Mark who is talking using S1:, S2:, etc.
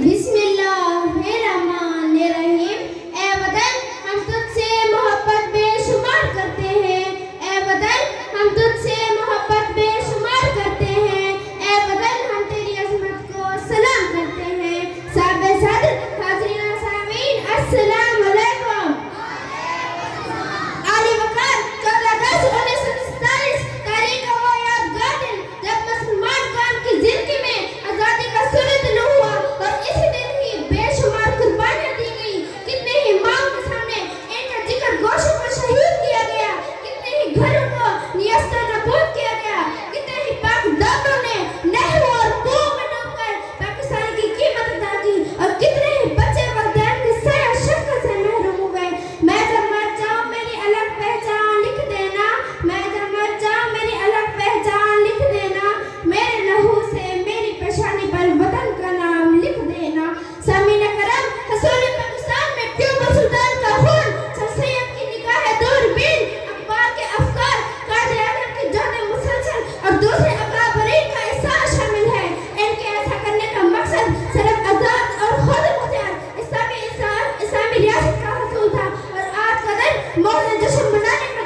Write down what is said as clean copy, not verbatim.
S1: बिस्मिल्लाहिर्रहमानिर्रहीम। ए वतन हम तुझसे मोहब्बत बेशुमार करते हैं। ए वतन हम तुझसे मोहब्बत बेशुमार करते हैं। ए वतन हम तेरी अज़मत को सलाम करते हैं। साहिब सदर हाज़रीन सामीन अस्सलाम वालेकुम। आली वक़ार 14/10/1947 तारीख का वो यादगार दिन जब मुसलमान कौम की जिंदगी में आज़ादी का सूरज तलू हुआ और इसी दिन ही बेशुमार कुर्बानियां दी गई। कितने ही माओ के सामने इनका जिक्र गोशों को शहीद किया गया। कितने ही घरों को नियस्ता नाबूद किया गया। कितने ही पाक दामनों ने नहरों और कुओं में डूबकर पाकिस्तान की कीमत अदा की और कितने ही बच्चे वल्दैन की साया शफ़क़त से महरूम हुए। मैं जब मर जाऊं मेरी अलग पहचान लिख देना। मैं जब मर जाऊं मेरी अलग पहचान लिख देना। मेरे लहू से मेरी पेशानी पर वतन का नाम लिख देना। सामीन करम हसूल पाकिस्तान में ट्यूबर सुल्तान का खून, सर सैयद की निगाह दूरबीन, अखबार के अफकार, कायदे आज़म की जोहद मुसलसल और दूसरे अकाबरीन का इशारा शामिल है। इनके ऐसा करने का मकसद सिर्फ आज़ाद और खुद मुख्तियार इस्लामी रियासत का हसूल था और आज का दिन मौज़े जश्न मनाने का